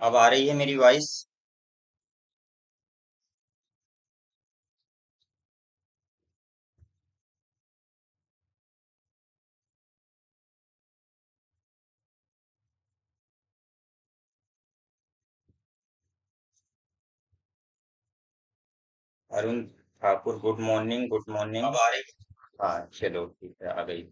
अब आ रही है मेरी voice. Arun Thakur, good morning, good morning. अब आ रही? हाँ, चलो ठीक है, आ गई।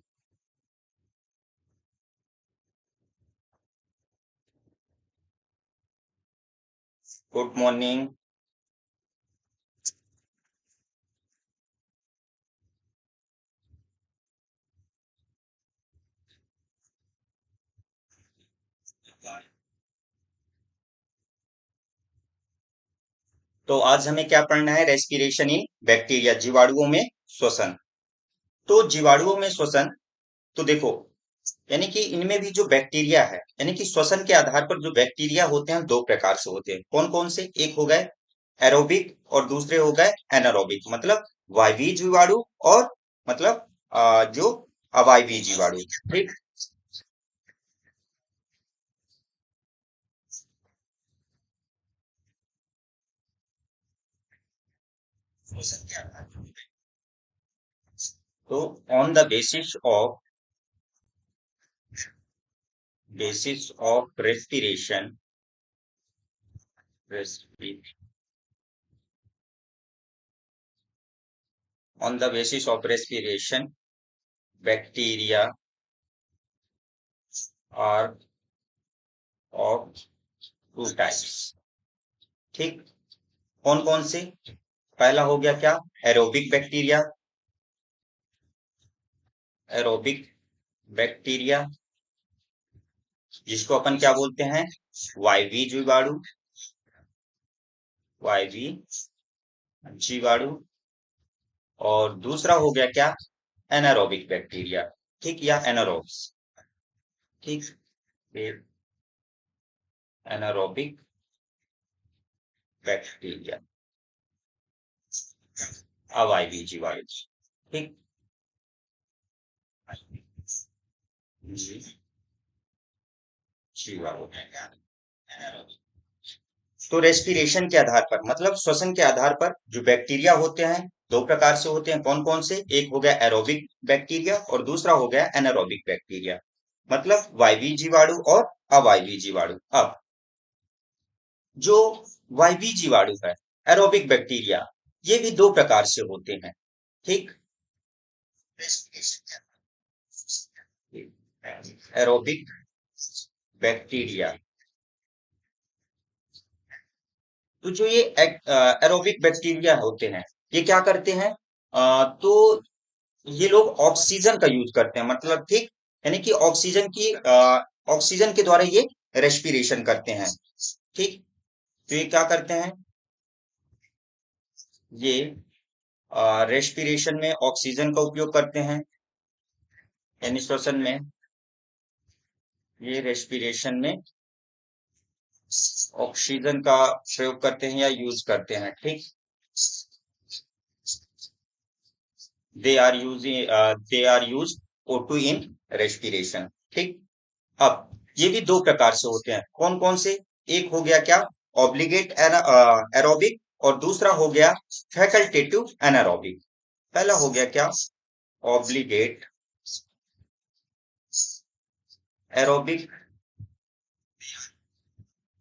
Good morning. तो आज हमें क्या पढ़ना है? रेस्पिरेशन इन बैक्टीरिया, जीवाणुओं में श्वसन। तो जीवाणुओं में श्वसन, तो देखो, यानी कि इनमें भी जो बैक्टीरिया है, यानी कि श्वसन के आधार पर जो बैक्टीरिया होते हैं दो प्रकार से होते हैं। कौन कौन से? एक हो गए एरोबिक और दूसरे हो गए एनारोबिक, मतलब वायवीय जीवाणु और मतलब जो अवायवीय जीवाणु। ठीक। श्वसन के आधार पर। तो on the basis of respiration, respi- on the basis of respiration, bacteria are of two types। ठीक। कौन कौन से? पहला हो गया क्या? Aerobic bacteria. एरोबिक बैक्टीरिया जिसको अपन क्या बोलते हैं? वायवीय जीवाणु। वायवीय जीवाणु। और दूसरा हो गया क्या? Anaerobic bacteria. ठीक, या एनारोब्स। ठीक। एनारोबिक बैक्टीरिया, अवायवीय जीवाणु। ठीक। जी, जीवाणु। तो रेस्पिरेशन के आधार पर, मतलब श्वसन के आधार पर जो बैक्टीरिया होते हैं दो प्रकार से होते हैं। कौन कौन से? एक हो गया एरोबिक बैक्टीरिया और दूसरा हो गया एनारोबिक बैक्टीरिया, मतलब वायवीय जीवाणु और अवायवीय जीवाणु। अब जो वायवीय जीवाणु है, एरोबिक बैक्टीरिया, ये भी दो प्रकार से होते हैं। ठीक। एरोबिक बैक्टीरिया, तो जो ये एरोबिक बैक्टीरिया होते हैं, ये क्या करते हैं? तो ये लोग ऑक्सीजन का यूज करते हैं, मतलब ठीक, यानी कि ऑक्सीजन के द्वारा ये रेस्पिरेशन करते हैं। ठीक। तो ये क्या करते हैं? ये रेस्पिरेशन में ऑक्सीजन का उपयोग करते हैं, यानी श्वसन में ये रेस्पिरेशन में ऑक्सीजन का प्रयोग करते हैं या यूज करते हैं। ठीक। They are use O2 in respiration. ठीक। अब ये भी दो प्रकार से होते हैं। कौन कौन से? एक हो गया क्या? ऑब्लिगेट एरोबिक और दूसरा हो गया फैकल्टेटिव एनारोबिक। पहला हो गया क्या? ऑब्लिगेट एरोबिक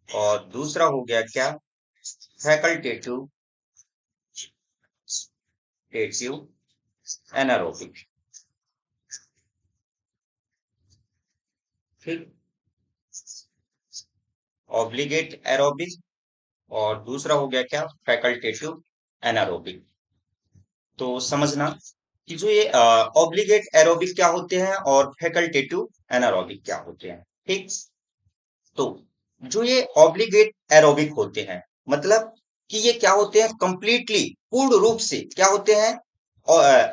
और दूसरा हो गया क्या? फैकल्टेटिव टेटिव एनारोबिक। ठीक। ऑब्लिगेट एरोबिक और दूसरा हो गया क्या? Facultative anaerobic. तो समझना कि जो ये ऑब्लिगेट एरोबिक क्या होते हैं और फैकल्टेटिव एनारोबिक क्या होते हैं। ठीक। तो जो ये ऑब्लिगेट एरोबिक होते हैं, मतलब कि ये क्या होते हैं? कंप्लीटली, पूर्ण रूप से क्या होते हैं?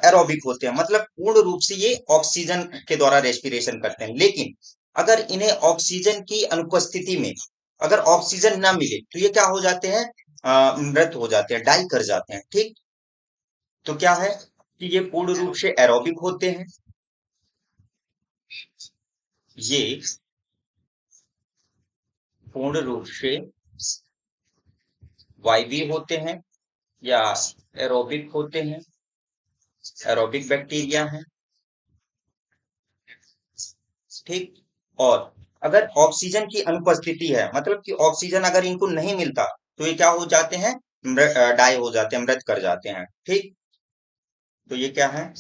एरोबिक होते हैं, मतलब पूर्ण रूप से ये ऑक्सीजन के द्वारा रेस्पिरेशन करते हैं। लेकिन अगर इन्हें ऑक्सीजन की अनुपस्थिति में अगर ऑक्सीजन ना मिले तो ये क्या हो जाते हैं? मृत हो जाते हैं, डाई कर जाते हैं। ठीक। तो क्या है कि ये पूर्ण रूप से एरोबिक होते हैं। ये पूर्ण रूप से वायवीय होते हैं या एरोबिक होते हैं, एरोबिक बैक्टीरिया हैं, ठीक। और अगर ऑक्सीजन की अनुपस्थिति है, मतलब कि ऑक्सीजन अगर इनको नहीं मिलता, तो ये क्या हो जाते हैं, डाई हो जाते हैं, मृत कर जाते हैं, ठीक। तो ये क्या है,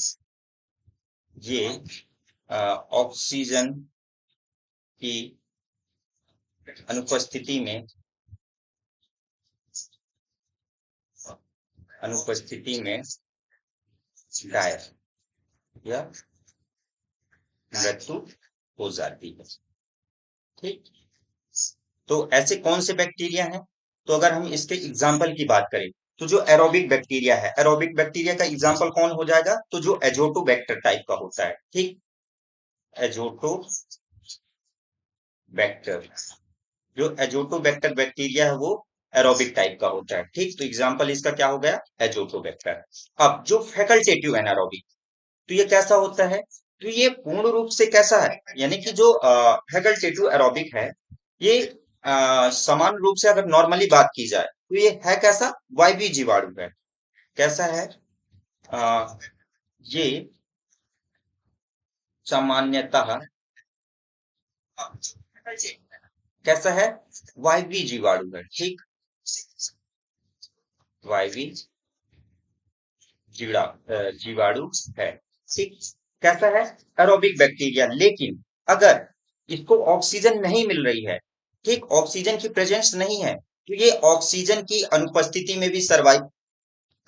ये ऑक्सीजन की अनुपस्थिति में डाई या मृत्यु हो जाती है, ठीक। तो ऐसे कौन से बैक्टीरिया हैं, तो अगर हम इसके एग्जाम्पल की बात करें, तो जो एरोबिक बैक्टीरिया है, एरोबिक बैक्टीरिया का एग्जाम्पल कौन हो जाएगा, तो जो एजोटोबैक्टर टाइप का होता है, ठीक। एजोटोबैक्टर, जो एजोटोबैक्टर बैक्टीरिया है वो एरोबिक टाइप का होता है, ठीक। तो एग्जाम्पल इसका क्या हो गया, एजोटोबैक्टर। अब जो फैकल्टेटिव एनारोबिक, तो ये कैसा होता है, तो ये पूर्ण रूप से कैसा है, यानी कि जो फैकल्टेटिव एरोबिक है, ये समान रूप से अगर नॉर्मली बात की जाए, तो ये है कैसा, वायवीय जीवाणु है। कैसा है, अ, ये सामान्यतः कैसा है, वायवीय जीवाणु है, ठीक। वायवीय जीवाणु है, ठीक। कैसा है, एरोबिक बैक्टीरिया, लेकिन अगर इसको ऑक्सीजन नहीं मिल रही है, ठीक, ऑक्सीजन की प्रेजेंस नहीं है, तो ये ऑक्सीजन की अनुपस्थिति में भी सरवाइव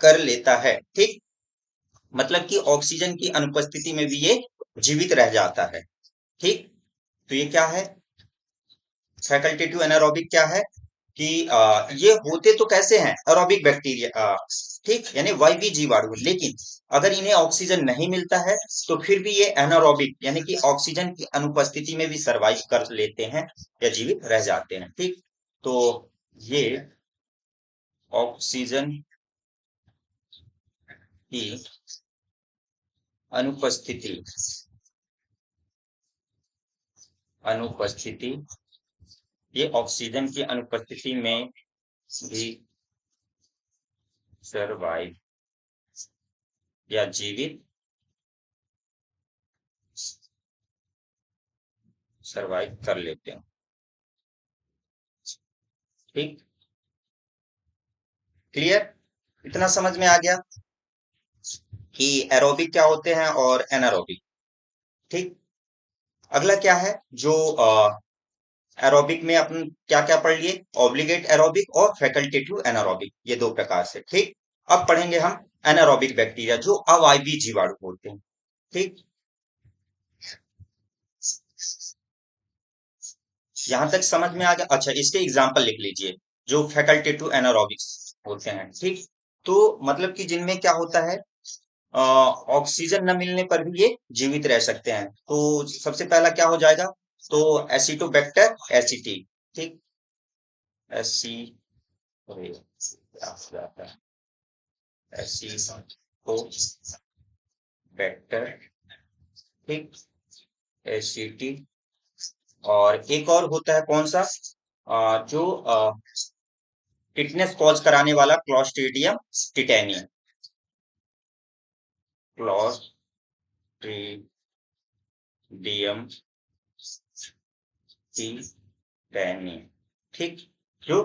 कर लेता है, ठीक। मतलब कि ऑक्सीजन की अनुपस्थिति में भी ये जीवित रह जाता है, ठीक। तो ये क्या है, फैकल्टेटिव एनारोबिक क्या है कि ये होते तो कैसे हैं, एरोबिक बैक्टीरिया, ठीक, यानी वायवीय जीवाणु, लेकिन अगर इन्हें ऑक्सीजन नहीं मिलता है, तो फिर भी ये एनारोबिक, यानी कि ऑक्सीजन की अनुपस्थिति में भी सरवाइव कर लेते हैं या जीवित रह जाते हैं, ठीक। तो ये ऑक्सीजन की अनुपस्थिति अनुपस्थिति ये ऑक्सीजन की अनुपस्थिति में भी सरवाइव या जीवित सरवाइव कर लेते हैं, ठीक। क्लियर, इतना समझ में आ गया कि एरोबिक क्या होते हैं और एनारोबिक, ठीक। अगला क्या है, जो एरोबिक में अपन क्या क्या पढ़ लिए, ऑब्लिगेट एरोबिक और फैकल्टेटिव एनारोबिक, ये दो प्रकार से, ठीक। अब पढ़ेंगे हम एनारोबिक बैक्टीरिया, जो अवायवीय जीवाणु होते हैं, ठीक। यहां तक समझ में आ गया, अच्छा इसके एग्जाम्पल लिख लीजिए, जो फैकल्टेटिव एनारोबिक्स होते हैं, ठीक। तो मतलब कि जिनमें क्या होता है, ऑक्सीजन न मिलने पर भी ये जीवित रह सकते हैं। तो सबसे पहला क्या हो जाएगा, तो एसिटोबैक्टर एसिटी, ठीक। एसी एसिटोबैक्टर, ठीक, एसिटी। और एक और होता है कौन सा, जो टिटनेस कॉज कराने वाला, क्लॉस्ट्रिडियम टिटेनी, क्लॉस्ट्रिडियम टिटेनी, ठीक। जो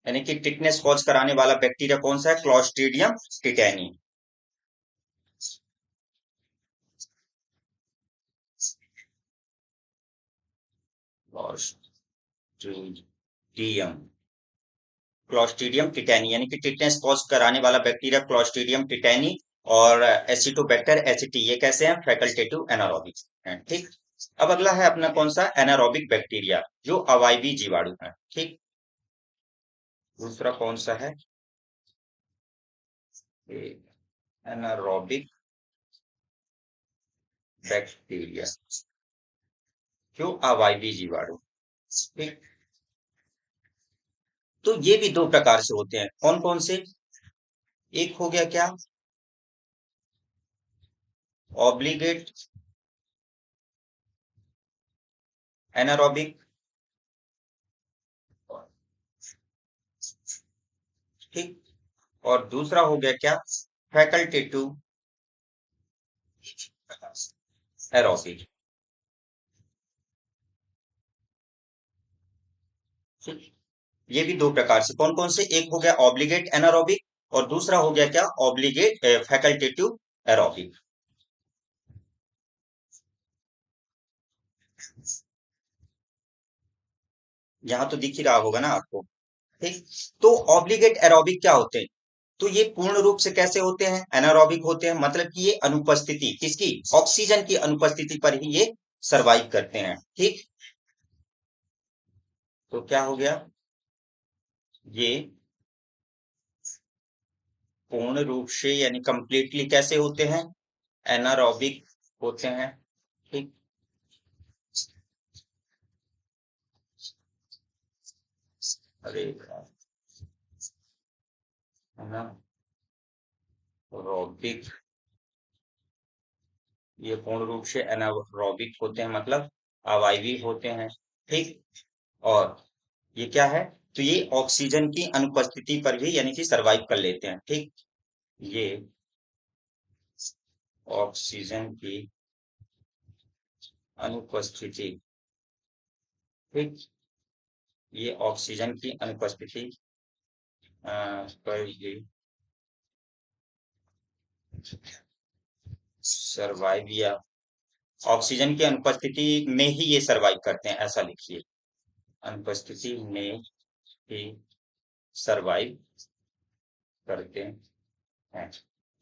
यानी कि टिटनेस कॉज कराने वाला बैक्टीरिया कौन सा है, Clostridium tetani. Clostridium Clostridium tetani, यानी कि टिटनेस कॉज कराने वाला बैक्टीरिया क्लॉस्ट्रिडियम टिटेनी। और एसिटोबैक्टर एसिटी, ये कैसे हैं, फैकल्टेटिव एनारोबिक हैं, ठीक। अब अगला है अपना कौन सा, एनारोबिक बैक्टीरिया, जो अवायवीय जीवाणु है, ठीक। दूसरा कौन सा है, एनारोबिक बैक्टीरिया, जो अवायवीय जीवाणु, ठीक। तो ये भी दो प्रकार से होते हैं, कौन कौन से, एक हो गया क्या, ऑब्लिगेट एनारोबिक, ठीक। और दूसरा हो गया क्या, फैकल्टेटिव एरोबिक। ठीक। ये भी दो प्रकार से, कौन कौन से, एक हो गया ऑब्लिगेट एनारोबिक और दूसरा हो गया क्या, ऑब्लिगेट फैकल्टेटिव एरोबिक। यहाँ तो दिख ही रहा होगा ना आपको। ठीक। तो ऑब्लिगेट एरोबिक क्या होते हैं, तो ये पूर्ण रूप से कैसे होते हैं, एनारोबिक होते हैं, मतलब कि ये अनुपस्थिति किसकी, ऑक्सीजन की अनुपस्थिति पर ही ये सरवाइव करते हैं। ठीक। तो क्या हो गया, ये पूर्ण रूप से यानी कंप्लीटली कैसे होते हैं, एनारोबिक होते हैं। ठीक। अरे एनारोबिक, ये पूर्ण रूप से एनारोबिक होते हैं, मतलब अवायवी होते हैं। ठीक। और ये क्या है, तो ये ऑक्सीजन की अनुपस्थिति पर भी यानी कि सरवाइव कर लेते हैं। ठीक। ये ऑक्सीजन की अनुपस्थिति, ठीक, ये ऑक्सीजन की अनुपस्थिति पर ये सरवाइव, या ऑक्सीजन की अनुपस्थिति में ही ये सरवाइव करते हैं, ऐसा लिखिए, अनुपस्थिति में ही सरवाइव करते हैं।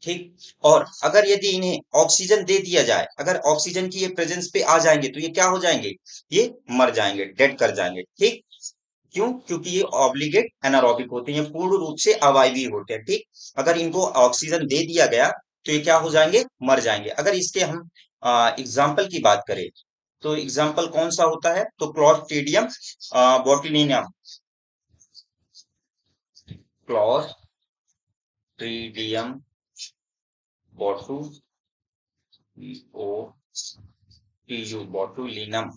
ठीक। और अगर यदि इन्हें ऑक्सीजन दे दिया जाए, अगर ऑक्सीजन की ये प्रेजेंस पे आ जाएंगे तो ये क्या हो जाएंगे, ये मर जाएंगे, डेड कर जाएंगे। ठीक। क्यों, क्योंकि ये ऑब्लिगेट एनारोबिक होते हैं, ये पूर्ण रूप से अवायवीय होते हैं। ठीक। अगर इनको ऑक्सीजन दे दिया गया तो ये क्या हो जाएंगे, मर जाएंगे। अगर इसके हम एग्जाम्पल की बात करें, तो एग्जाम्पल कौन सा होता है, तो Clostridium botulinum, Clostridium botulinum, botulinum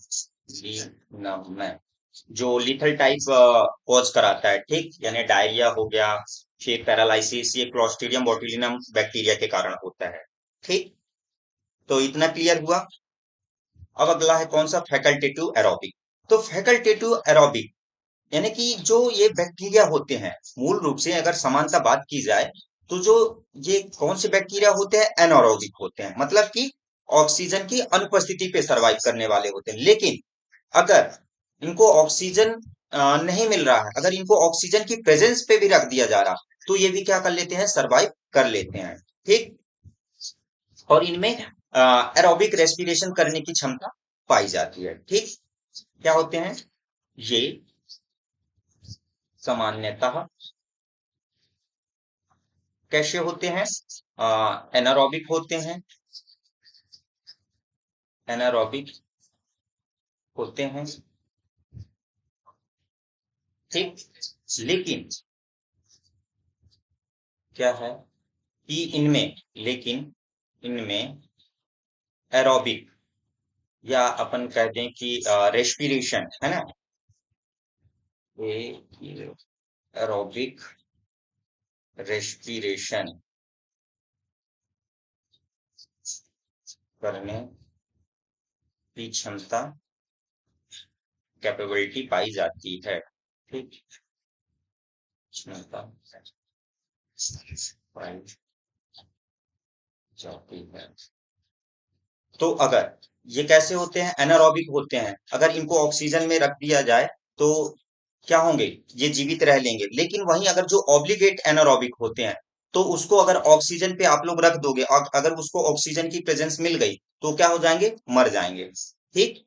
में जो लिथल टाइप कॉज कराता है। ठीक, यानी डायरिया हो गया, फिर पैरालिसिस, ये क्लॉस्ट्रिडियम बोटुलिनम बैक्टीरिया के कारण होता है। ठीक। तो इतना क्लियर हुआ। अब अगला है कौन सा, फैकल्टेटिव एरोबिक। तो फैकल्टेटिव एरोबिक यानी कि जो ये बैक्टीरिया होते हैं, मूल रूप से अगर समानता बात की जाए, तो जो ये कौन से बैक्टीरिया होते हैं, एनारोबिक होते हैं, मतलब कि ऑक्सीजन की अनुपस्थिति पे सरवाइव करने वाले होते हैं। लेकिन अगर इनको ऑक्सीजन नहीं मिल रहा है, अगर इनको ऑक्सीजन की प्रेजेंस पे भी रख दिया जा रहा, तो ये भी क्या कर लेते हैं, सरवाइव कर लेते हैं। ठीक। और इनमें एरोबिक रेस्पिरेशन करने की क्षमता पाई जाती है। ठीक। क्या होते हैं ये, सामान्यतः कैसे होते हैं, एनारोबिक होते हैं, एनारोबिक होते हैं। ठीक। लेकिन क्या है कि इनमें, लेकिन इनमें एरोबिक, या अपन कह दें कि रेस्पिरेशन है ना, ये एरोबिक रेस्पिरेशन करने की क्षमता, कैपेबिलिटी पाई जाती है। ठीक। क्षमता पाई जाती है। तो अगर ये कैसे होते हैं, एनारोबिक होते हैं, अगर इनको ऑक्सीजन में रख दिया जाए तो क्या होंगे, ये जीवित रह लेंगे। लेकिन वहीं अगर जो ऑब्लिगेट एनारोबिक होते हैं, तो उसको अगर ऑक्सीजन पे आप लोग रख दोगे और अगर उसको ऑक्सीजन की प्रेजेंस मिल गई तो क्या हो जाएंगे, मर जाएंगे। ठीक।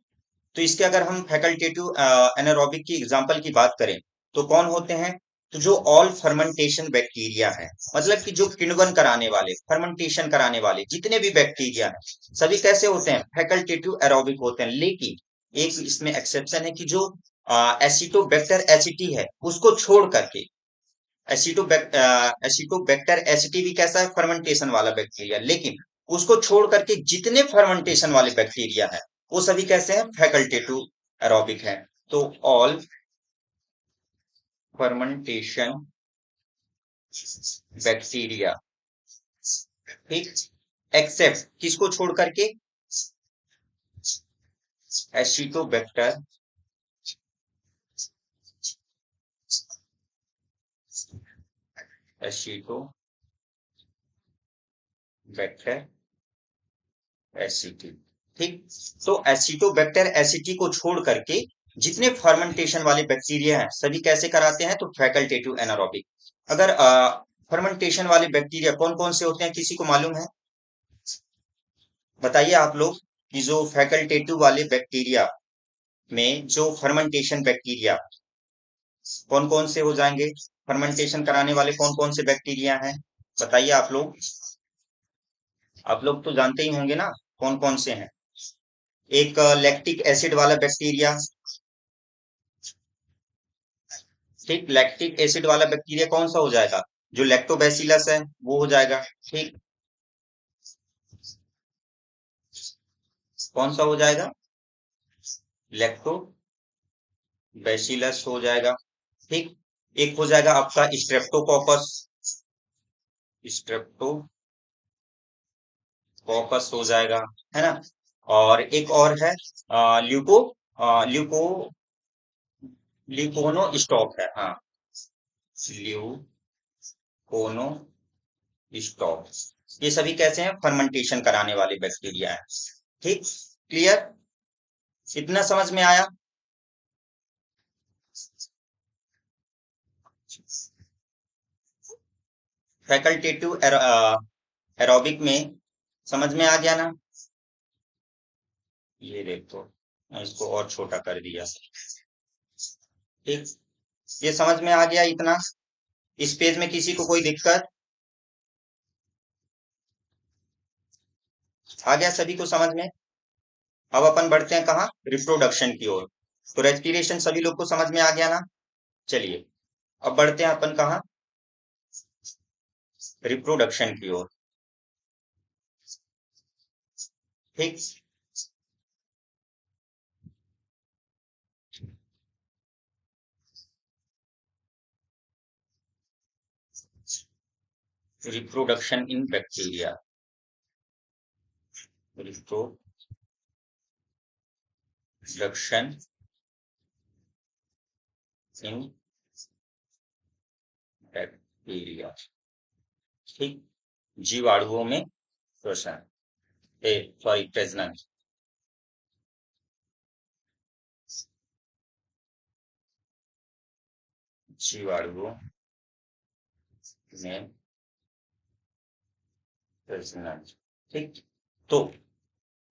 तो इसके अगर हम फैकल्टेटिव एनारोबिक की एग्जांपल की बात करें, तो कौन होते हैं, तो जो ऑल फर्मेंटेशन बैक्टीरिया है, मतलब कि जो किण्वन कराने वाले, फर्मेंटेशन कराने वाले जितने भी बैक्टीरिया हैं, सभी कैसे होते हैं, फैकल्टेटिव एरोबिक होते हैं। लेकिन एक इसमें एक्सेप्शन है कि जो एसिटोबैक्टर एसिटी है, उसको छोड़ करके, एसिटोबैक्टर एसिटी भी कैसा है, फर्मेंटेशन वाला बैक्टीरिया, लेकिन उसको छोड़ करके जितने फर्मेंटेशन वाले बैक्टीरिया है, वो सभी कैसे हैं, फैकल्टेटिव एरोबिक है। तो ऑल फर्मेंटेशन बैक्टीरिया, ठीक, एक्सेप्ट किसको छोड़ करके, एसिटोबैक्टर, एसिटोबैक्टर एसिटी, ठीक। तो एसिटोबैक्टर एसिटी को छोड़ करके जितने फर्मेंटेशन वाले बैक्टीरिया हैं सभी कैसे कराते हैं, तो फैकल्टेटिव एनारोबिक। अगर फर्मेंटेशन वाले बैक्टीरिया कौन कौन से होते हैं, किसी को मालूम है? बताइए आप लोग कि जो फैकल्टेटिव वाले बैक्टीरिया में जो फर्मेंटेशन बैक्टीरिया कौन कौन से हो जाएंगे, फर्मेंटेशन कराने वाले कौन कौन से बैक्टीरिया हैं, बताइए आप लोग। आप लोग तो जानते ही होंगे ना कौन कौन से हैं। एक लैक्टिक एसिड वाला बैक्टीरिया, ठीक, लैक्टिक एसिड वाला बैक्टीरिया कौन सा हो जाएगा, जो लैक्टोबैसिलस है वो हो जाएगा, ठीक। कौन सा हो जाएगा, लैक्टोबैसिलस हो जाएगा, ठीक। एक हो जाएगा आपका स्ट्रेप्टोकोकस, स्ट्रेप्टोकोकस हो जाएगा, है ना। और एक और है ल्यूको ल्यूको ल्यूकोनो स्टॉक है, हाँ, ल्यूकोनो स्टॉक। ये सभी कैसे हैं, फर्मेंटेशन कराने वाले बैक्टीरिया है, ठीक। क्लियर, इतना समझ में आया? फैकल्टेटिव एरोबिक में समझ में आ गया ना? ये देखो, मैं इसको और छोटा कर दिया, ठीक। ये समझ में आ गया इतना? इस पेज में किसी को कोई दिक्कत? आ गया सभी को समझ में? अब अपन बढ़ते हैं कहाँ, रिप्रोडक्शन की ओर। तो रेस्पिरेशन सभी लोग को समझ में आ गया ना? चलिए अब बढ़ते हैं अपन कहाँ, रिप्रोडक्शन की ओर, ठीक। Reproduction in bacteria, reproduction in bacteria, ठीक। जीवाणुओं में श्वसन, सॉरी प्रजनन, जीवाणुओं में प्रजनन, ठीक। तो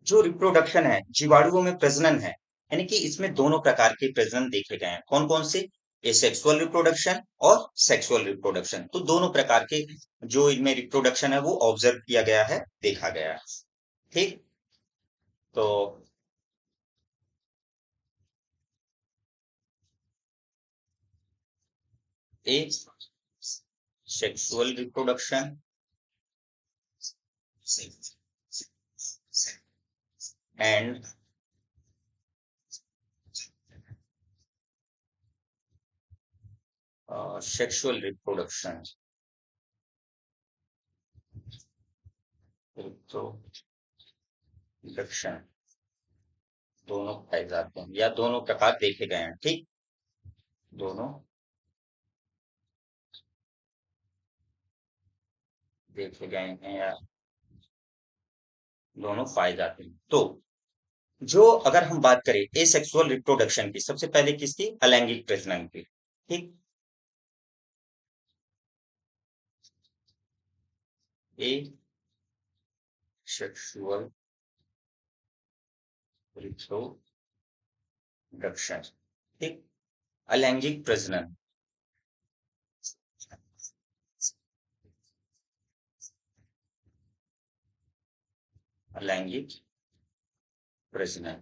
जो रिप्रोडक्शन है, जीवाणुओं में प्रजनन है, यानी कि इसमें दोनों प्रकार के प्रजनन देखे गए हैं, कौन कौन से, एसेक्सुअल रिप्रोडक्शन और सेक्सुअल रिप्रोडक्शन। तो दोनों प्रकार के जो इनमें रिप्रोडक्शन है वो ऑब्जर्व किया गया है, देखा गया है, ठीक। तो ए sexual reproduction and sexual reproduction, reproduction दोनों पाए जाते हैं या दोनों प्रकार देखे गए हैं, ठीक। दोनों देखे गए हैं या दोनों पाए जाते हैं। तो जो अगर हम बात करें एसेक्सुअल रिप्रोडक्शन की, सबसे पहले किसकी, अलैंगिक प्रजनन की, ठीक। ए सेक्सुअल रिप्रोडक्शन, ठीक। अलैंगिक प्रजनन, अलैंगिक प्रजनन,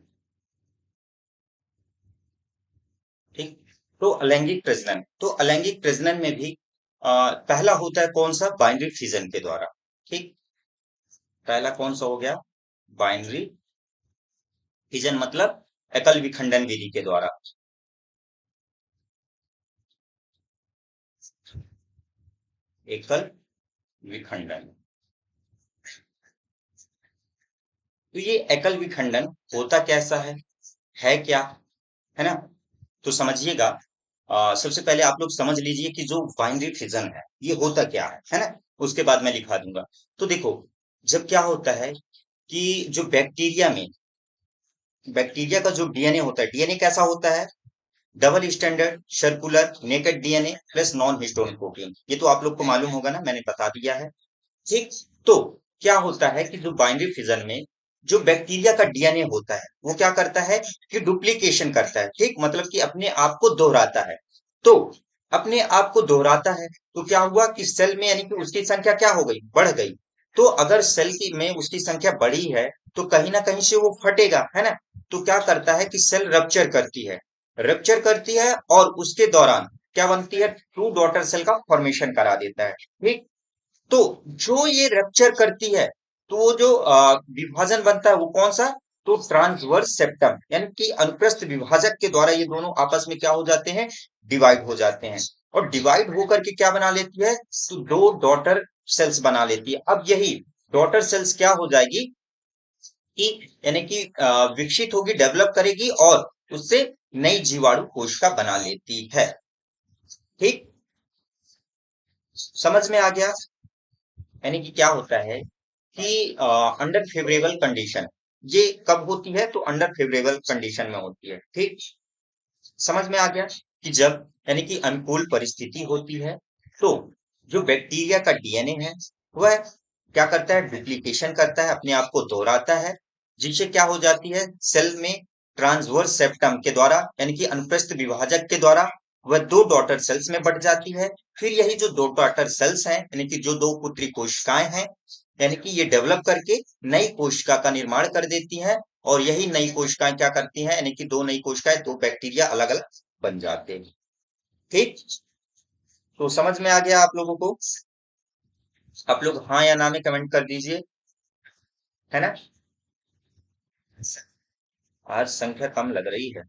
ठीक। तो अलैंगिक प्रजनन, तो अलैंगिक प्रजनन में भी पहला होता है कौन सा, बाइनरी फिजन के द्वारा, ठीक। पहला कौन सा हो गया, बाइनरी फिजन, मतलब एकल विखंडन विधि के द्वारा, एकल विखंडन। तो ये एकल विखंडन होता कैसा है क्या, है ना? तो समझिएगा। सबसे पहले आप लोग समझ लीजिए कि जो बाइनरी फिजन है ये होता क्या है ना? उसके बाद मैं लिखा दूंगा। तो देखो, जब क्या होता है कि जो बैक्टीरिया का जो डीएनए होता है, डीएनए कैसा होता है? Double standard circular naked DNA plus non histrionic protein. ये तो आप लोग को मालूम होगा ना, मैंने बता दिया है। ठीक। तो क्या होता है कि जो बाइनरी फिजन में जो बैक्टीरिया का डीएनए होता है वो क्या करता है कि डुप्लीकेशन करता है। ठीक, मतलब कि अपने आप को दोहराता है। तो अपने आप को दोहराता है तो क्या हुआ कि सेल में यानी कि उसकी संख्या क्या हो गई, बढ़ गई। तो अगर सेल की में उसकी संख्या बढ़ी है तो कहीं ना कहीं से वो फटेगा, है ना? तो क्या करता है कि सेल रप्चर करती है और उसके दौरान क्या बनती है, टू डॉटर सेल का फॉर्मेशन करा देता है। ठीक। तो जो ये रप्चर करती है तो वो जो विभाजन बनता है वो कौन सा, तो ट्रांसवर्स सेप्टम, यानी कि अनुप्रस्थ विभाजक के द्वारा ये दोनों आपस में क्या हो जाते हैं, डिवाइड हो जाते हैं। और डिवाइड होकर के क्या बना लेती है, तो दो डॉटर सेल्स बना लेती है। अब यही डॉटर सेल्स क्या हो जाएगी कि यानी कि विकसित होगी, डेवलप करेगी और उससे नई जीवाणु कोशिका बना लेती है। ठीक, समझ में आ गया? यानी कि क्या होता है कि अंडर फेवरेबल कंडीशन, ये कब होती है, तो अंडर फेवरेबल कंडीशन में होती है। ठीक, समझ में आ गया कि जब यानी कि अनुकूल परिस्थिति होती है तो जो बैक्टीरिया का डीएनए है वह क्या करता है, डुप्लीकेशन करता है, अपने आप को दोहराता है, जिससे क्या हो जाती है, सेल में ट्रांसवर्स सेप्टम के द्वारा यानी कि अनुप्रस्थ विभाजक के द्वारा वह दो डॉटर सेल्स में बढ़ जाती है। फिर यही जो दो डॉटर सेल्स हैं यानी कि जो दो पुत्री कोशिकाएं हैं, यानी कि ये डेवलप करके नई कोशिका का निर्माण कर देती हैं। और यही नई कोशिकाएं क्या करती हैं, यानी कि दो नई कोशिकाएं, दो बैक्टीरिया अलग अलग बन जाते हैं। ठीक, तो समझ में आ गया आप लोगों को? आप लोग हाँ या ना में कमेंट कर दीजिए, है ना? आज संख्या कम लग रही है,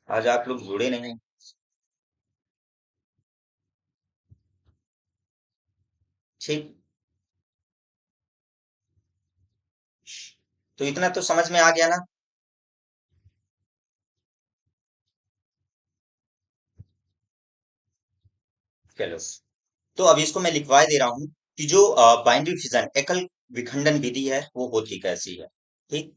आज आप लोग जुड़े नहीं। ठीक, तो इतना तो समझ में आ गया ना? चलो, तो अब इसको मैं लिखवा दे रहा हूँ कि जो बाइनरी फिजन एकल विखंडन विधि है वो होती कैसी है। ठीक।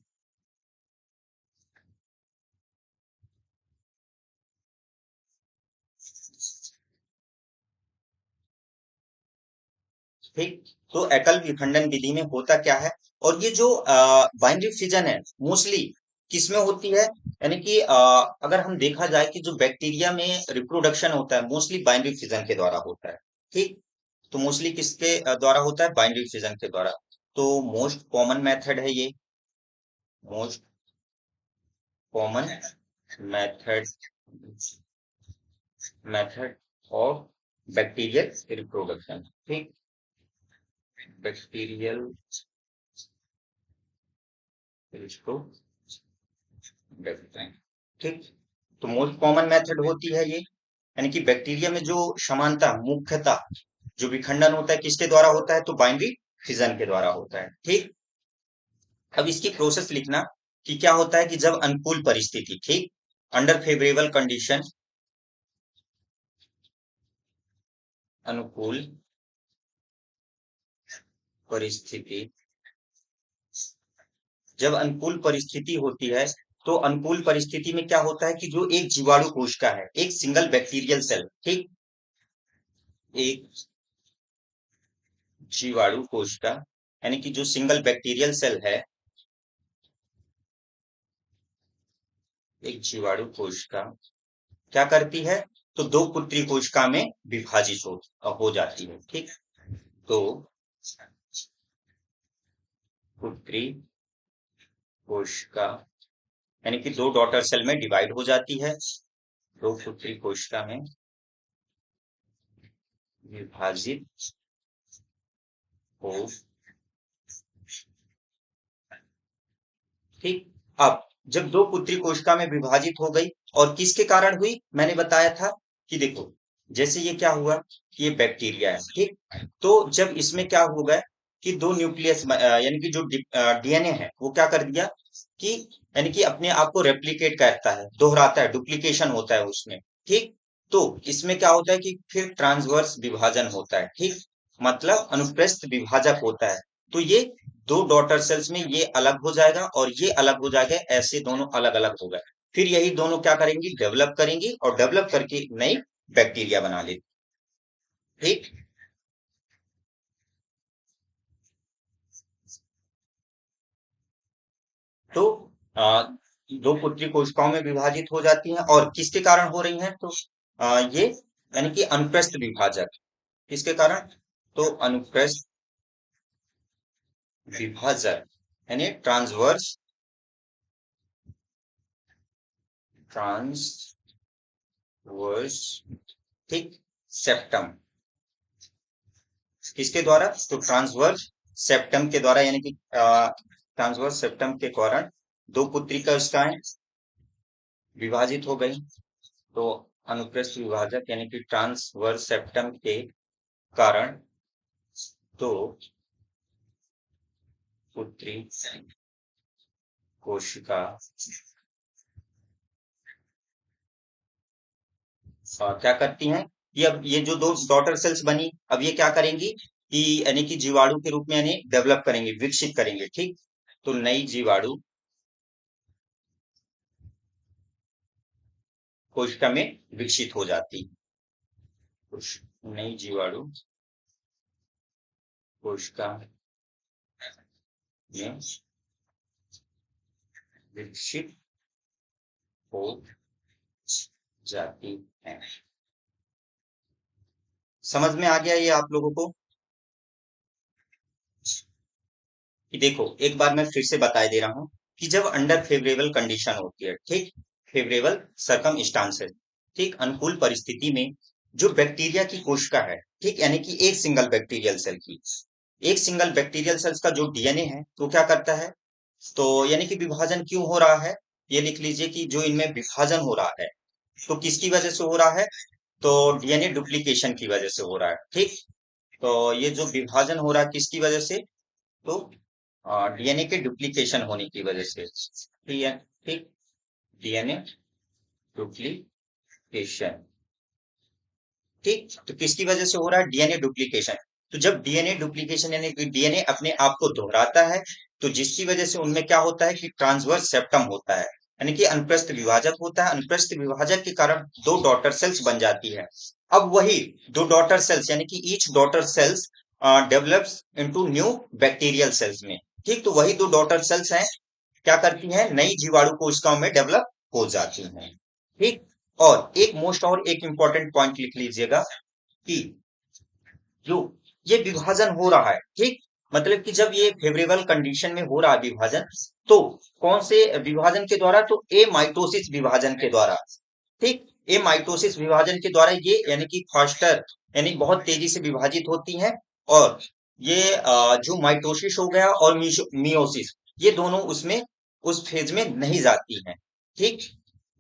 ठीक, तो एकल विखंडन विधि में होता क्या है, और ये जो बाइनरी फिजन है मोस्टली किसमें होती है, यानी कि अगर हम देखा जाए कि जो बैक्टीरिया में रिप्रोडक्शन होता है मोस्टली बाइनरी फिजन के द्वारा होता है। ठीक, तो मोस्टली किसके द्वारा होता है, बाइनरी फिजन के द्वारा। तो मोस्ट कॉमन मेथड है ये, most common method method of bacterial reproduction. ठीक, बैक्टीरियल रिप्रोडक्शन। ठीक, तो मोस्ट कॉमन मेथड होती है ये, यानी कि बैक्टीरिया में जो समानता मुख्यतः जो विखंडन होता है किसके द्वारा होता है, तो बाइनरी फिजन के द्वारा होता है। ठीक, अब इसकी प्रोसेस लिखना कि क्या होता है कि जब अनुकूल परिस्थिति, ठीक, अंडर फेवरेबल कंडीशन, अनुकूल परिस्थिति, जब अनुकूल परिस्थिति होती है तो अनुकूल परिस्थिति में क्या होता है कि जो एक जीवाणु कोशिका है, एक सिंगल बैक्टीरियल सेल, ठीक, एक जीवाणु कोशिका यानी कि जो सिंगल बैक्टीरियल सेल है, एक जीवाणु कोशिका क्या करती है, तो दो पुत्री कोशिका में विभाजित हो जाती है। ठीक, तो पुत्री कोशिका यानी कि दो डॉटर सेल में डिवाइड हो जाती है, दो पुत्री कोशिका में विभाजित हो। ठीक, अब जब दो पुत्री कोशिका में विभाजित हो गई और किसके कारण हुई, मैंने बताया था कि देखो जैसे ये क्या हुआ कि ये बैक्टीरिया है, ठीक। तो जब इसमें क्या होगा कि दो न्यूक्लियस यानी कि जो डीएनए है वो क्या कर दिया कि यानी कि अपने आप को रेप्लिकेट करता है, दोहराता है, डुप्लीकेशन होता है उसमें, ठीक। तो इसमें क्या होता है कि फिर ट्रांसवर्स विभाजन होता है, ठीक। मतलब अनुप्रस्थ विभाजक होता है। तो ये दो डॉटर सेल्स में ये अलग हो जाएगा और ये अलग हो जाएगा, ऐसे दोनों अलग अलग हो गए। फिर यही दोनों क्या करेंगी, डेवलप करेंगी और डेवलप करके नई बैक्टीरिया बना लेती, ठीक। तो आ, दो पुत्री कोशिकाओं में विभाजित हो जाती हैं और किसके कारण हो रही हैं, तो ये यानी कि अनुप्रस्थ विभाजक, किसके कारण, तो अनुप्रस्थ विभाजक यानी ट्रांसवर्स, ट्रांसवर्स, ठीक, सेप्टम, किसके द्वारा, तो ट्रांसवर्स सेप्टम के द्वारा, यानी कि ट्रांसवर्स सेप्टम के कारण दो पुत्री कोशिकाएं विभाजित हो गई। तो अनुप्रस्थ विभाजक यानी कि ट्रांसवर्स सेप्टम के कारण दो पुत्री कोशिका क्या करती हैं कि अब ये जो दो डॉटर सेल्स बनी, अब ये क्या करेंगी कि यानी कि जीवाणु के रूप में यानी डेवलप करेंगे, विकसित करेंगे, ठीक। तो नई जीवाणु कोशिका में विकसित हो जाती, नई जीवाणु कोशिका में विकसित हो जाती है। समझ में आ गया ये आप लोगों को कि देखो एक बार मैं फिर से बता दे रहा हूं कि जब अंडर फेवरेबल कंडीशन होती है, ठीक, फेवरेबल सर्कमस्टांसेस, ठीक, अनुकूल परिस्थिति में जो बैक्टीरिया की कोशिका है, ठीक, यानी कि एक सिंगल बैक्टीरियल सेल की, एक सिंगल बैक्टीरियल सेल्स का जो डीएनए है तो क्या करता है, तो यानी कि विभाजन क्यों हो रहा है, ये लिख लीजिए कि जो इनमें विभाजन हो रहा है तो किसकी वजह से हो रहा है, तो डीएनए डुप्लीकेशन की वजह से हो रहा है, ठीक। तो ये जो विभाजन हो रहा है किसकी वजह से, तो डीएनए के डुप्लीकेशन होने की वजह से, ठीक, डीएनए डुप्लीकेशन, ठीक। तो किसकी वजह से हो रहा है, डीएनए डुप्लीकेशन। तो जब डीएनए डुप्लीकेशन यानी कि डीएनए अपने आप को दोहराता है तो जिसकी वजह से उनमें क्या होता है कि ट्रांसवर्स सेप्टम होता है, यानी कि अनुप्रस्थ विभाजक होता है। अनुप्रस्थ विभाजक के कारण दो डॉटर सेल्स बन जाती है। अब वही दो डॉटर सेल्स यानी कि each daughter cells develops into new bacterial cells में, ठीक। तो वही दो डॉटर सेल्स हैं, क्या करती हैं, नई जीवाणु कोशिकाओं में डेवलप हो जाती हैं, ठीक। और एक मोस्ट और एक इंपॉर्टेंट पॉइंट लिख लीजिएगा कि जो ये विभाजन हो रहा है, ठीक, मतलब कि जब ये फेवरेबल कंडीशन में हो रहा है विभाजन, तो कौन से विभाजन के द्वारा, तो ए माइटोसिस विभाजन के द्वारा, ठीक। ए माइटोसिस विभाजन के द्वारा ये यानी कि फास्टर यानी बहुत तेजी से विभाजित होती हैं। और ये जो माइटोसिस हो गया और मियोसिस, ये दोनों उसमें उस फेज में नहीं जाती हैं, ठीक।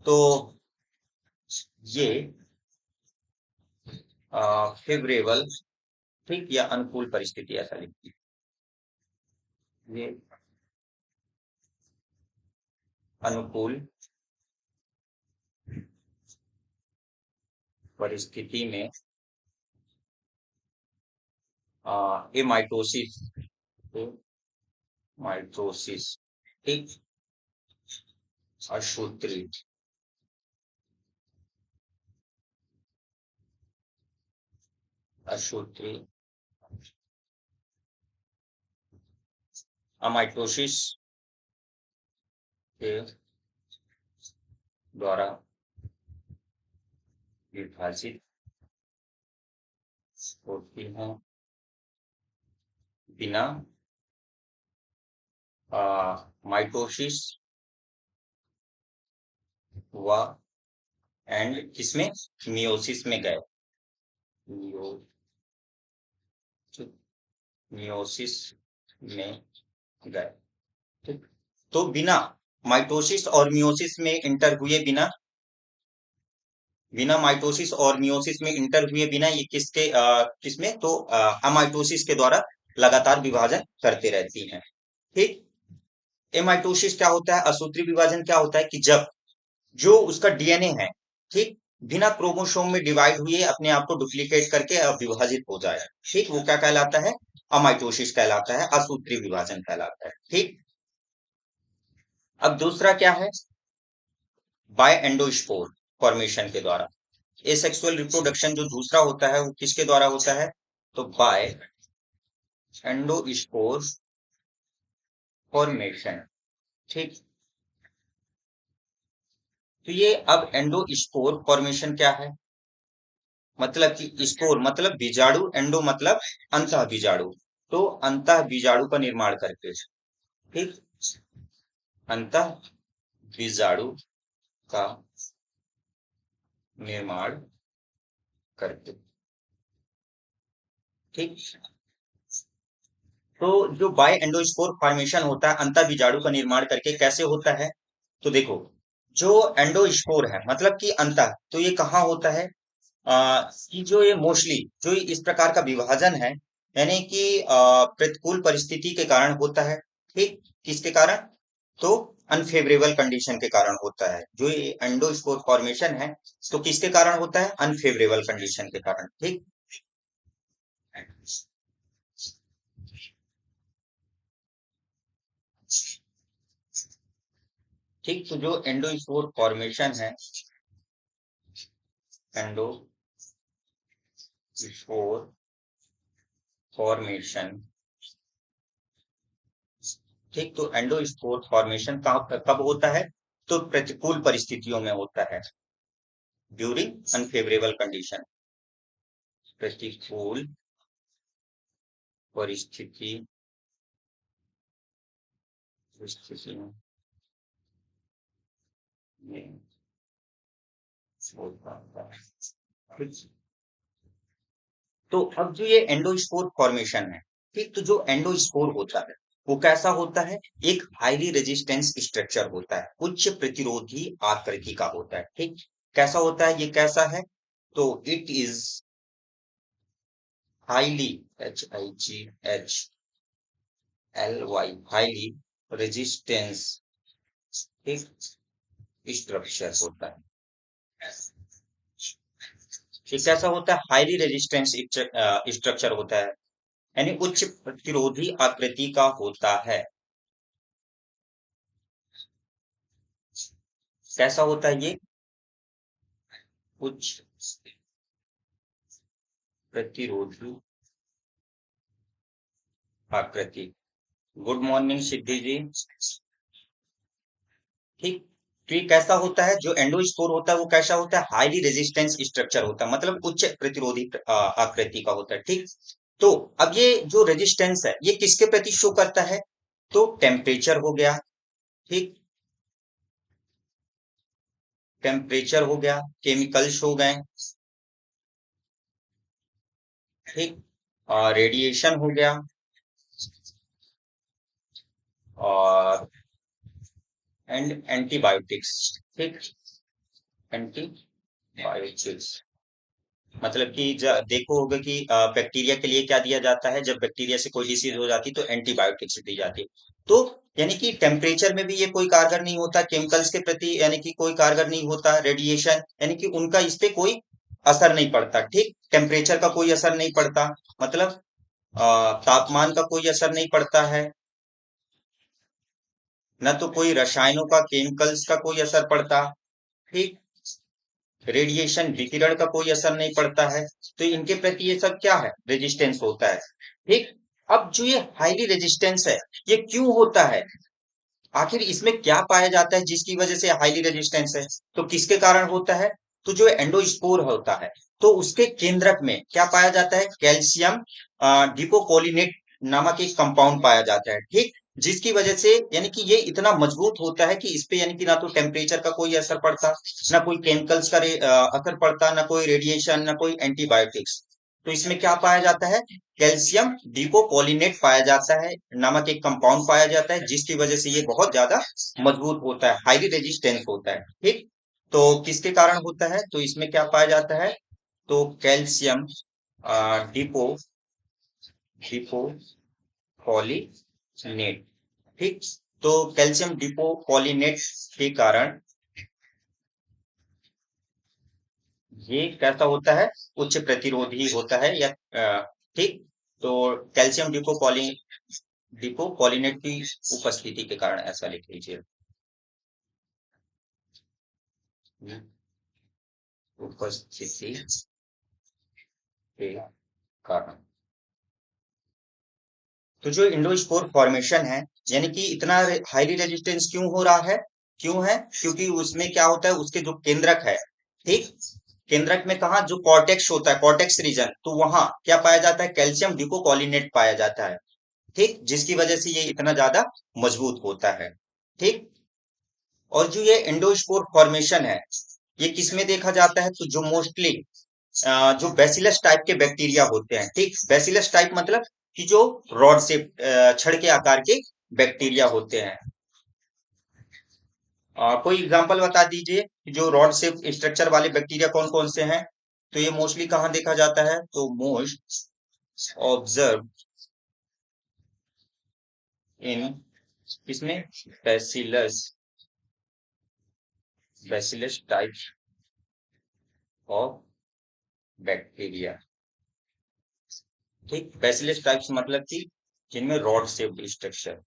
तो ये फेवरेबल, ठीक, या अनुकूल परिस्थिति ऐसा लिखती है, ये अनुकूल परिस्थिति में ये माइटोसिस, तो माइटोसिस, ठीक, असूत्री, असूत्री अमाइटोसिस के द्वारा विभाजित होती हैं बिना माइटोसिस व एंड किसमें, मियोसिस में गए, मियो मियोसिस में गए, ठीक। तो बिना माइटोसिस और मियोसिस में इंटर हुए बिना बिना माइटोसिस और मियोसिस में इंटर हुए बिना ये किसमें तो अमाइटोसिस के द्वारा लगातार विभाजन करते रहती हैं। ठीक। एमाइटोसिस क्या होता है, असूत्री विभाजन क्या होता है कि जब जो उसका डीएनए है, ठीक, बिना क्रोमोसोम में डिवाइड हुए अपने आप को डुप्लीकेट करके विभाजित हो जाए, ठीक, वो क्या कहलाता है, अमाइटोसिस कहलाता है, असूत्री विभाजन कहलाता है। ठीक। अब दूसरा क्या है, बाय एंडोस्पोर फॉर्मेशन के द्वारा। एसेक्सुअल रिप्रोडक्शन जो दूसरा होता है वो किसके द्वारा होता है, तो बाय एंडोस्पोर फॉर्मेशन। ठीक। तो ये अब एंडोस्पोर फॉर्मेशन क्या है, मतलब कि स्पोर मतलब बीजाणु, एंडो मतलब अंतः बीजाणु, तो अंतः बीजाणु का निर्माण करके, ठीक, अंतः बीजाणु का निर्माण करके। ठीक। तो जो बाय एंडोस्पोर फॉर्मेशन होता है अंतः बीजाणु का निर्माण करके कैसे होता है, तो देखो, जो एंडोस्पोर है मतलब कि अंतः, तो ये कहाँ होता है, कि जो ये मोस्टली जो इस प्रकार का विभाजन है, यानी कि प्रतिकूल परिस्थिति के कारण होता है। ठीक। किसके कारण, तो अनफेवरेबल कंडीशन के कारण होता है। जो ये एंडोस्पोर फॉर्मेशन है तो किसके कारण होता है, अनफेवरेबल कंडीशन के कारण। ठीक। ठीक। तो जो एंडोस्पोर फॉर्मेशन है, एंडोस्पोर फॉर्मेशन, ठीक, तो एंडोस्पोर फॉर्मेशन कब होता है, तो प्रतिकूल परिस्थितियों में होता है, ड्यूरिंग अनफेवरेबल कंडीशन, प्रतिकूल परिस्थिति परिस्थिति में होता है। ठीक। तो अब जो ये एंडोस्पोर फॉर्मेशन है, ठीक, तो जो एंडोस्पोर होता है वो कैसा होता है, एक हाईली रेजिस्टेंस स्ट्रक्चर होता है, उच्च प्रतिरोधी आकृति का होता है। ठीक। कैसा होता है, ये कैसा है, तो it is highly, HIGHLY, highly resistance, ठीक, स्ट्रक्चर होता है। ये कैसा होता है, हाईली रेजिस्टेंस स्ट्रक्चर होता है, यानी उच्च प्रतिरोधी आकृति का होता है। कैसा होता है ये, उच्च प्रतिरोधी आकृति। गुड मॉर्निंग सिद्धि जी। ठीक। तो ये कैसा होता है, जो एंडोस्पोर होता है वो कैसा होता है, हाईली रेजिस्टेंस स्ट्रक्चर होता है, मतलब उच्च प्रतिरोधी आकृति का होता है। ठीक। तो अब ये जो रेजिस्टेंस है ये किसके प्रति शो करता है, तो टेम्परेचर हो गया, ठीक, टेम्परेचर हो गया, केमिकल्स हो गए, ठीक, रेडिएशन हो गया, और एंड एंटीबायोटिक्स। ठीक। एंटीबायोटिक्स मतलब कि देखो होगा कि बैक्टीरिया के लिए क्या दिया जाता है, जब बैक्टीरिया से कोई डिसीज हो जाती है तो एंटीबायोटिक्स दी जाती है। तो यानी कि टेम्परेचर में भी ये कोई कारगर नहीं होता, केमिकल्स के प्रति यानी कि कोई कारगर नहीं होता, रेडिएशन यानी कि उनका इस पे कोई असर नहीं पड़ता। ठीक। टेम्परेचर का कोई असर नहीं पड़ता, मतलब तापमान का कोई असर नहीं पड़ता है, न तो कोई रसायनों का, केमिकल्स का कोई असर पड़ता। ठीक। रेडिएशन विकिरण का कोई असर नहीं पड़ता है, तो इनके प्रति ये सब क्या है, रेजिस्टेंस होता है। ठीक। अब जो ये हाईली रेजिस्टेंस है ये क्यों होता है, आखिर इसमें क्या पाया जाता है जिसकी वजह से हाईली रेजिस्टेंस है, तो किसके कारण होता है, तो जो एंडोस्पोर होता है तो उसके केंद्रक में क्या पाया जाता है, कैल्शियम डिपोकोलिनेट नामक एक कंपाउंड पाया जाता है। ठीक। जिसकी वजह से यानी कि ये इतना मजबूत होता है कि इस पे यानी कि ना तो टेम्परेचर का कोई असर पड़ता, ना कोई केमिकल्स का असर पड़ता, ना कोई रेडिएशन, ना कोई एंटीबायोटिक्स। तो इसमें क्या पाया जाता है, कैल्शियम डिपोकोलिनेट पाया जाता है नामक एक कंपाउंड पाया जाता है, जिसकी वजह से ये बहुत ज्यादा मजबूत होता है, हाईली रेजिस्टेंस होता है। ठीक। तो किसके कारण होता है? तो इसमें क्या पाया जाता है? तो कैल्शियम डिपो डिपोपोलिनेट। ठीक, तो कैल्शियम डिपोपोलिनेट के कारण ये कैसा होता है? उच्च प्रतिरोधी होता है या ठीक, तो कैल्शियम डिपोपोलिनेट की उपस्थिति के कारण ऐसा लिख लीजिए। उपस्थिति के कारण। तो जो इंडोस्पोर फॉर्मेशन है, यानी कि इतना हाईली रेजिस्टेंस क्यों हो रहा है? क्यों है? क्योंकि उसमें क्या होता है, उसके जो केंद्रक है, ठीक, केंद्रक में कहा जो कॉर्टेक्स होता है, कॉर्टेक्स रीजन, तो वहां क्या पाया जाता है? कैल्शियम डिकोकोलिनेट पाया जाता है। ठीक, जिसकी वजह से ये इतना ज्यादा मजबूत होता है। ठीक, और जो ये एंडोस्पोर फॉर्मेशन है, ये किसमें देखा जाता है? तो जो मोस्टली जो बैसिलस टाइप के बैक्टीरिया होते हैं, ठीक, बैसिलस टाइप मतलब कि जो रॉड से छड़ के आकार के बैक्टीरिया होते हैं। कोई एग्जांपल बता दीजिए कि जो रॉड से स्ट्रक्चर वाले बैक्टीरिया कौन कौन से हैं? तो ये मोस्टली कहाँ देखा जाता है? तो मोस्ट ऑब्जर्व इन इसमें bacillus bacillus type of bacteria. ठीक, बैसिलस टाइप्स मतलब कि जिनमें रॉड शेप्ड स्ट्रक्चर,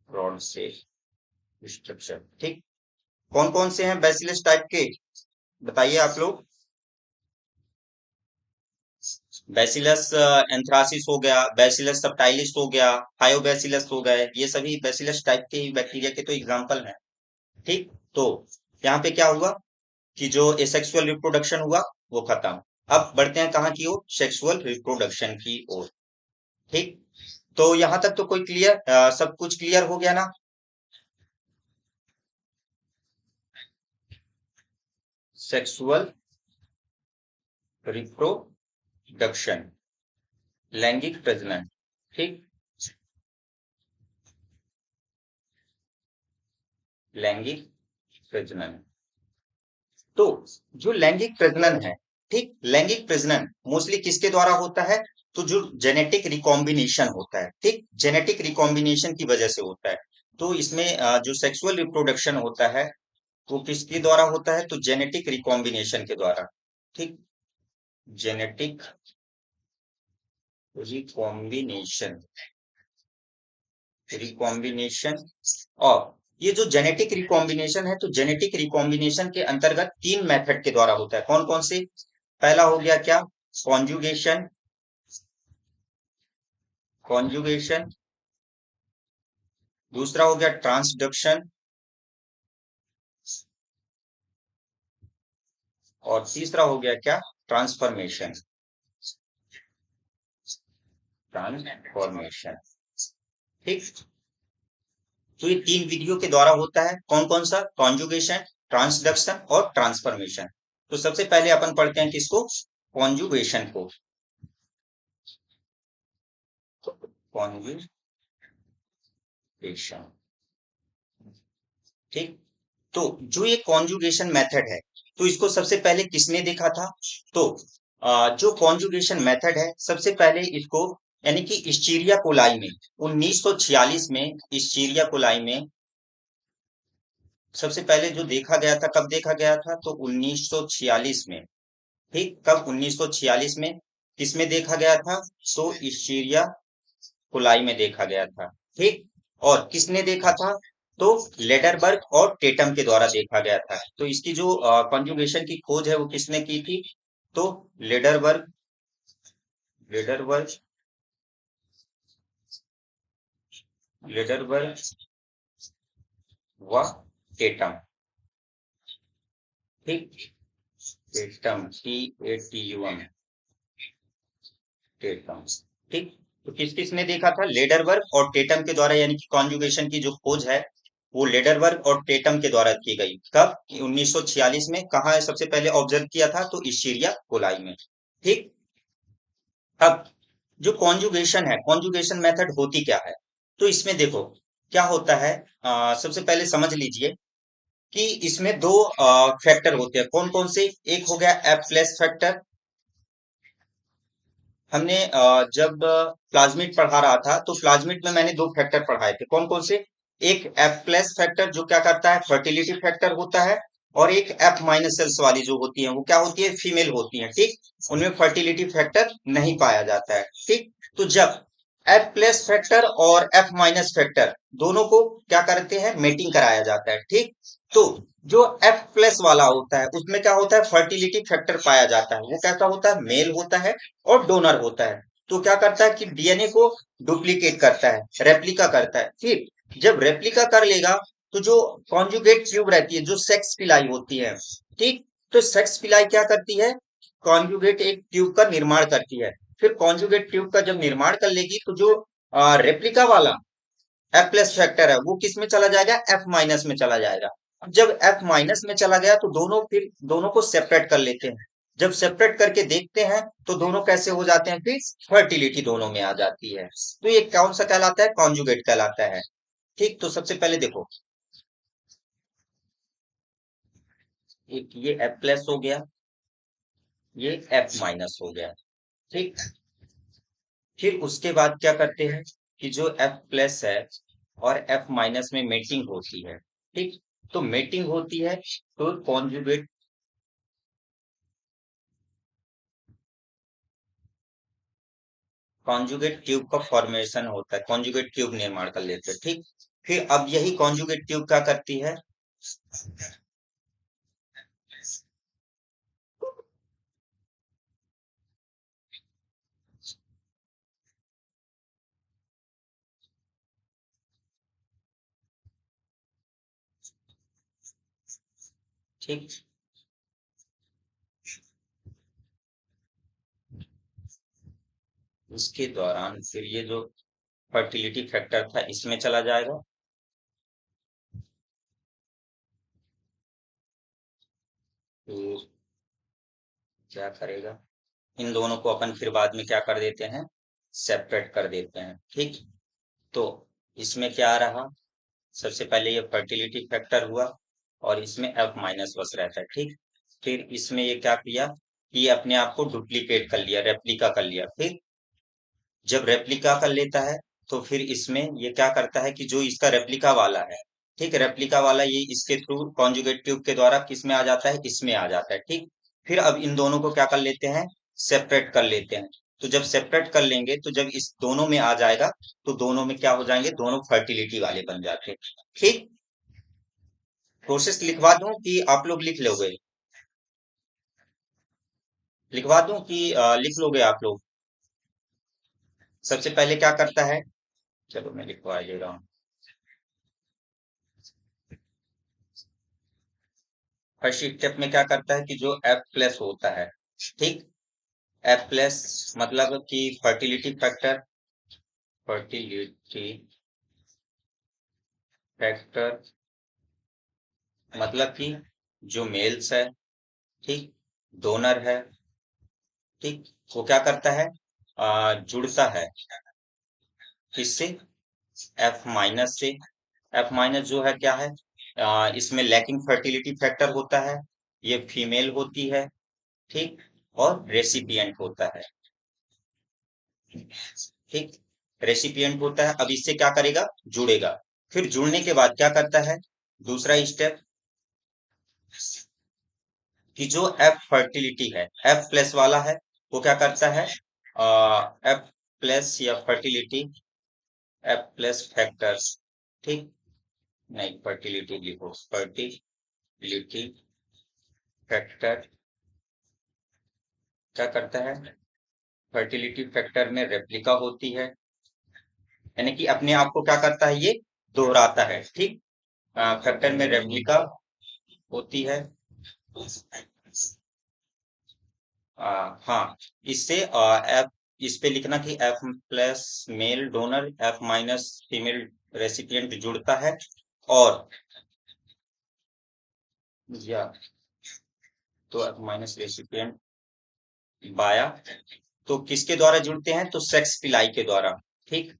रॉड से स्ट्रक्चर। ठीक, कौन कौन से हैं बैसिलस टाइप के? बताइए आप लोग। बैसिलस एंथ्रासिस हो गया, बैसिलस सबटाइलिस हो गया, थायोबैसिलस हो गए, ये सभी बैसिलस टाइप के ही बैक्टीरिया के तो एग्जाम्पल हैं। ठीक, तो यहाँ पे क्या हुआ कि जो एसेक्सुअल रिप्रोडक्शन हुआ वो खत्म। अब बढ़ते हैं कहाँ की ओर? सेक्सुअल रिप्रोडक्शन की ओर। ठीक, तो यहाँ तक तो कोई क्लियर, सब कुछ क्लियर हो गया ना? सेक्सुअल रिप्रोडक्शन, लैंगिक प्रजनन। ठीक, लैंगिक प्रजनन। तो जो लैंगिक प्रजनन है, ठीक, लैंगिक प्रजनन मोस्टली किसके द्वारा होता है? तो जो जेनेटिक रिकॉम्बिनेशन होता है, ठीक, जेनेटिक रिकॉम्बिनेशन की वजह से होता है। तो इसमें जो सेक्सुअल रिप्रोडक्शन होता है वो किसके द्वारा होता है? तो जेनेटिक रिकॉम्बिनेशन के द्वारा। ठीक, जेनेटिक रिकॉम्बिनेशन, रिकॉम्बिनेशन। और ये जो जेनेटिक रिकॉम्बिनेशन है, तो जेनेटिक रिकॉम्बिनेशन के अंतर्गत तीन मेथड के द्वारा होता है। कौन कौन से? पहला हो गया क्या? Conjugation, conjugation. दूसरा हो गया ट्रांसडक्शन, और तीसरा हो गया क्या? Transformation, transformation. ठीक, तो ये तीन विधियों के द्वारा होता है। कौन कौन सा? कॉन्जुगेशन, ट्रांसडक्शन और ट्रांसफॉर्मेशन। तो सबसे पहले अपन पढ़ते हैं किसको? कॉन्जुगेशन को। कॉन्जुगेशन, ठीक, तो जो ये कॉन्जुगेशन मेथड है, तो इसको सबसे पहले किसने देखा था? तो जो कॉन्जुगेशन मेथड है, सबसे पहले इसको यानी कि इस्चीरिया कोलाई में 1946 में, इस्चीरिया कोलाई में सबसे पहले जो देखा गया था, कब देखा गया था? तो 1946 में। ठीक, कब? 1946 में। किसमें देखा गया था? तो इस्चीरिया कोलाई में देखा गया था। ठीक, और किसने देखा था? तो लेडरबर्ग और टेटम के द्वारा देखा गया था। तो इसकी जो कॉन्जुगेशन की खोज है वो किसने की थी? तो लेडरबर्ग, लेडरबर्ग, लेडरबर्ग व टेटम। ठीक, टेटम, TATUM, टेटम। ठीक, तो किस किसने देखा था? लेडरबर्ग और टेटम के द्वारा, यानी कि कॉन्जुगेशन की जो खोज है वो लेडरबर्ग और टेटम के द्वारा की गई। कब? 1946 में। कहा है सबसे पहले ऑब्जर्व किया था? तो इस्चीरिया कोलाई में। ठीक, अब जो कॉन्जुगेशन है, कॉन्जुगेशन मेथड होती क्या है? तो इसमें देखो क्या होता है, सबसे पहले समझ लीजिए कि इसमें दो फैक्टर होते हैं। कौन कौन से? एक हो गया एफ प्लस फैक्टर। हमने जब प्लाज्मिड पढ़ा रहा था तो प्लाज्मिड में मैंने दो फैक्टर पढ़ाए थे। कौन कौन से? एक एफ प्लस फैक्टर जो क्या करता है, फर्टिलिटी फैक्टर होता है। और एक एफ माइनस सेल्स वाली जो होती है वो क्या होती है, फीमेल होती है। ठीक, उनमें फर्टिलिटी फैक्टर नहीं पाया जाता है। ठीक, तो जब एफ प्लस फैक्टर और एफ माइनस फैक्टर दोनों को क्या करते हैं, मेटिंग कराया जाता है। ठीक, तो जो एफ प्लस वाला होता है उसमें क्या होता है, फर्टिलिटी फैक्टर पाया जाता है। वो कैसा होता है, मेल होता है और डोनर होता है। तो क्या करता है कि डीएनए को डुप्लीकेट करता है, रेप्लिका करता है। फिर जब रेप्लिका कर लेगा तो जो कॉन्जुगेट ट्यूब रहती है, जो सेक्स पिलाई होती है, ठीक, तो सेक्स पिलाई क्या करती है, कॉन्जुगेट एक ट्यूब का निर्माण करती है। फिर कॉन्जुगेट ट्यूब का जब निर्माण कर लेगी तो जो रेप्लिका वाला एफ प्लस फैक्टर है वो किस में चला जाएगा, एफ माइनस में चला जाएगा। अब जब एफ माइनस में चला गया तो दोनों फिर दोनों को सेपरेट कर लेते हैं। जब सेपरेट करके देखते हैं तो दोनों कैसे हो जाते हैं, फिर फर्टिलिटी दोनों में आ जाती है। तो ये कौन सा कहलाता है, कॉन्जुगेट कहलाता है। ठीक, तो सबसे पहले देखो, एक ये एफ प्लस हो गया, ये एफ माइनस हो गया। ठीक, फिर उसके बाद क्या करते हैं कि जो एफ प्लस है और एफ माइनस में मेटिंग होती है। ठीक, तो मेटिंग होती है तो कॉन्जुगेट ट्यूब का फॉर्मेशन होता है, कॉन्जुगेट ट्यूब निर्माण कर लेते हैं। ठीक, फिर अब यही कॉन्जुगेट ट्यूब क्या करती है, ठीक, उसके दौरान फिर ये जो फर्टिलिटी फैक्टर था इसमें चला जाएगा। तो क्या करेगा, इन दोनों को अपन फिर बाद में क्या कर देते हैं, सेपरेट कर देते हैं। ठीक, तो इसमें क्या रहा, सबसे पहले ये फर्टिलिटी फैक्टर हुआ और इसमें एफ माइनस बस रहता है। ठीक, फिर इसमें ये क्या किया कि ये अपने आप को डुप्लीकेट कर लिया, रेप्लिका कर लिया। फिर जब रेप्लिका कर लेता है तो फिर इसमें ये क्या करता है कि जो इसका रेप्लिका वाला है, ठीक, रेप्लिका वाला ये इसके थ्रू कॉन्जुगेट ट्यूब के द्वारा किस में आ जाता है, इसमें आ जाता है। ठीक, फिर अब इन दोनों को क्या कर लेते हैं, सेपरेट कर लेते हैं। तो जब सेपरेट कर लेंगे तो जब इस दोनों में आ जाएगा तो दोनों में क्या हो जाएंगे, दोनों फर्टिलिटी वाले बन जाते हैं। ठीक, प्रोसेस लिखवा दूं कि आप लोग लिख लोगे, लिखवा दूं कि लिख लोगे आप लोग? सबसे पहले क्या करता है, चलो मैं लिखवा दे रहा हूँ। फर्स्ट स्टेप में क्या करता है कि जो एफ प्लस होता है, ठीक, एफ प्लस मतलब कि फर्टिलिटी फैक्टर, फर्टिलिटी फैक्टर मतलब कि जो मेल्स है, ठीक, डोनर है, ठीक, वो क्या करता है, जुड़ता है किससे, एफ माइनस से। एफ माइनस जो है क्या है, इसमें लैकिंग फर्टिलिटी फैक्टर होता है, ये फीमेल होती है। ठीक, और रेसिपिएंट होता है। ठीक, रेसिपिएंट होता है। अब इससे क्या करेगा, जुड़ेगा। फिर जुड़ने के बाद क्या करता है, दूसरा स्टेप, कि जो एफ फर्टिलिटी है, एफ प्लस वाला है, वो क्या करता है, एफ प्लस या फर्टिलिटी, एफ प्लस फैक्टर्स, ठीक, नहीं फर्टिलिटी लिखो, फर्टिलिटी फैक्टर क्या करता है, फर्टिलिटी फैक्टर में रेप्लिका होती है, यानी कि अपने आप को क्या करता है, ये दोहराता है। ठीक, फैक्टर में रेप्लिका होती है। हाँ, इससे एफ, इस पे लिखना कि F plus male donor, F minus female recipient जुड़ता है। और या तो एफ माइनस रेसिपिएंट बाया, तो किसके द्वारा जुड़ते हैं, तो सेक्स पिलाई के द्वारा। ठीक,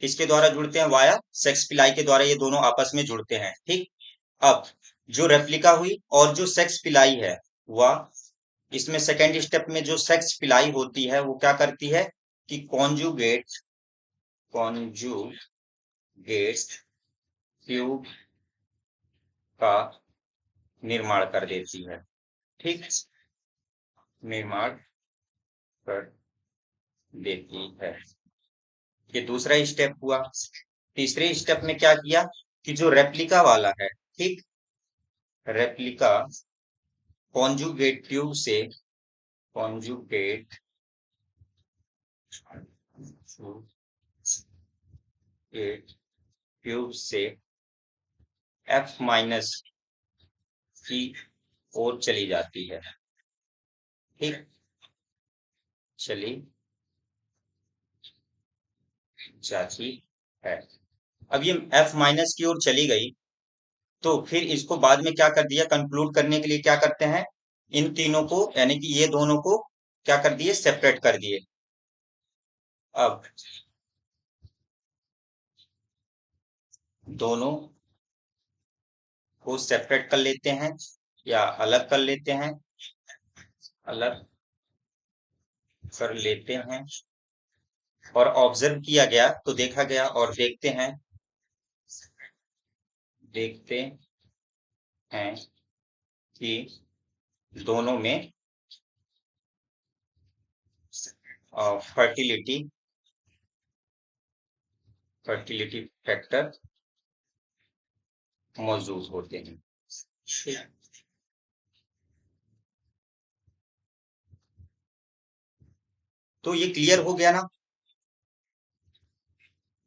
किसके द्वारा जुड़ते हैं? वाया सेक्स पिलाई के द्वारा ये दोनों आपस में जुड़ते हैं। ठीक, अब जो रेप्लिका हुई और जो सेक्स पिलाई है वह, इसमें सेकेंड स्टेप में जो सेक्स पिलाई होती है वो क्या करती है कि कॉन्जुगेट ट्यूब का निर्माण कर देती है। ठीक, निर्माण कर देती है। ये दूसरा स्टेप हुआ। तीसरे स्टेप में क्या किया कि जो रेप्लिका वाला है, ठीक, रेप्लिका कॉन्जुगेट ट्यूब से, कॉन्जुगेट ट्यूब से F माइनस की ओर चली जाती है। ठीक, चली जाती है। अब ये F माइनस की ओर चली गई तो फिर इसको बाद में क्या कर दिया, कंक्लूड करने के लिए क्या करते हैं, इन तीनों को यानी कि ये दोनों को क्या कर दिए, सेपरेट कर दिए। अब दोनों को सेपरेट कर लेते हैं या अलग कर लेते हैं, अलग कर लेते हैं, और ऑब्जर्व किया गया तो देखा गया, और देखते हैं कि दोनों में फर्टिलिटी फैक्टर मौजूद होते हैं। तो ये क्लियर हो गया ना,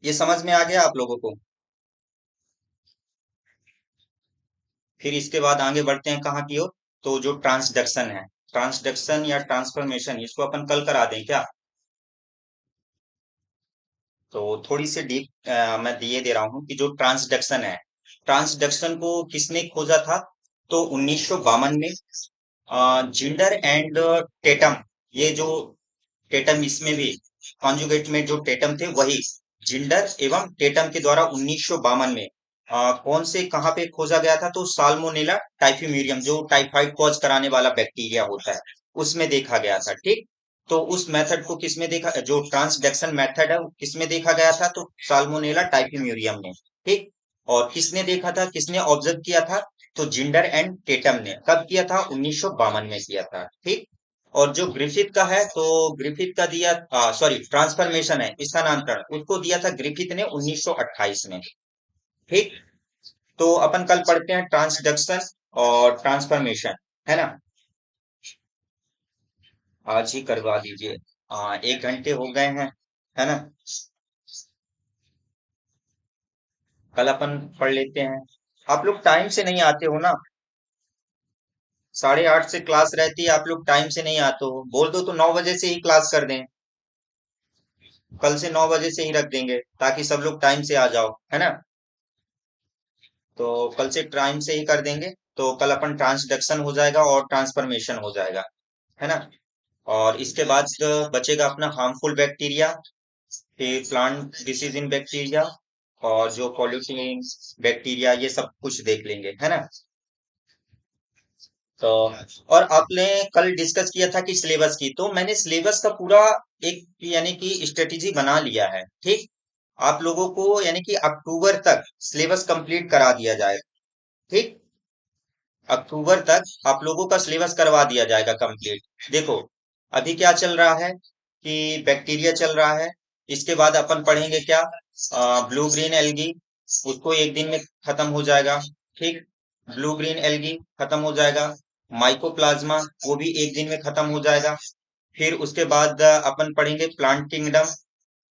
ये समझ में आ गया आप लोगों को? फिर इसके बाद आगे बढ़ते हैं कहाँ की ओर, तो जो ट्रांसडक्शन है, ट्रांसडक्शन या ट्रांसफॉर्मेशन, इसको अपन कल करा दें क्या? तो थोड़ी सी डीप मैं दिए दे रहा हूँ कि जो ट्रांसडक्शन है, ट्रांसडक्शन को किसने खोजा था? तो 1952 में जिंडर एंड टेटम, ये जो टेटम, इसमें भी कॉन्जुगेट में जो टेटम थे वही जिंडर एवं टेटम के द्वारा 1952 में कौन से कहाँ पे खोजा गया था? तो साल्मोनेला टाइफीम्यूरियम, जो टाइफाइड कॉज कराने वाला बैक्टीरिया होता है, उसमें देखा गया था। ठीक, तो उस मेथड को किसमें देखा, जो ट्रांसडक्शन मेथड है वो किसमें देखा गया था? तो साल्मोनेला टाइफीम्यूरियम में। ठीक, और किसने देखा था, किसने ऑब्जर्व किया था? तो जिंडर एंड टेटम ने। कब किया था? 1952 में किया था। ठीक, और जो ग्रिफिथ का है, तो ग्रिफिथ का दिया, सॉरी, ट्रांसफॉर्मेशन है इसका नामकरण, उसको दिया था ग्रिफिथ ने 1928 में। ठीक, तो अपन कल पढ़ते हैं ट्रांसडक्शन और ट्रांसफॉर्मेशन, है ना? आज ही करवा दीजिए, 1 घंटे हो गए हैं, है ना? कल अपन पढ़ लेते हैं। आप लोग टाइम से नहीं आते हो ना, 8:30 से क्लास रहती है, आप लोग टाइम से नहीं आते हो, बोल दो तो 9 बजे से ही क्लास कर दें, कल से 9 बजे से ही रख देंगे ताकि सब लोग टाइम से आ जाओ, है ना? तो कल से टाइम से ही कर देंगे, तो कल अपन ट्रांसडक्शन हो जाएगा और ट्रांसफॉर्मेशन हो जाएगा, है ना? और इसके बाद बचेगा अपना हार्मफुल बैक्टीरिया, फिर प्लांट डिसीज इन बैक्टीरिया, और जो पॉल्यूटिंग बैक्टीरिया, ये सब कुछ देख लेंगे, है ना? तो और आपने कल डिस्कस किया था कि सिलेबस की, तो मैंने सिलेबस का पूरा एक यानी कि स्ट्रेटेजी बना लिया है। ठीक, आप लोगों को यानी कि अक्टूबर तक सिलेबस कंप्लीट करा दिया जाए। ठीक, अक्टूबर तक आप लोगों का सिलेबस करवा दिया जाएगा कंप्लीट। देखो, अभी क्या चल रहा है कि बैक्टीरिया चल रहा है, इसके बाद अपन पढ़ेंगे क्या, ब्लू ग्रीन एल्गी, उसको एक दिन में खत्म हो जाएगा। ठीक, ब्लू ग्रीन एल्गी खत्म हो जाएगा। माइकोप्लाज्मा, वो भी एक दिन में खत्म हो जाएगा। फिर उसके बाद अपन पढ़ेंगे प्लांट किंगडम।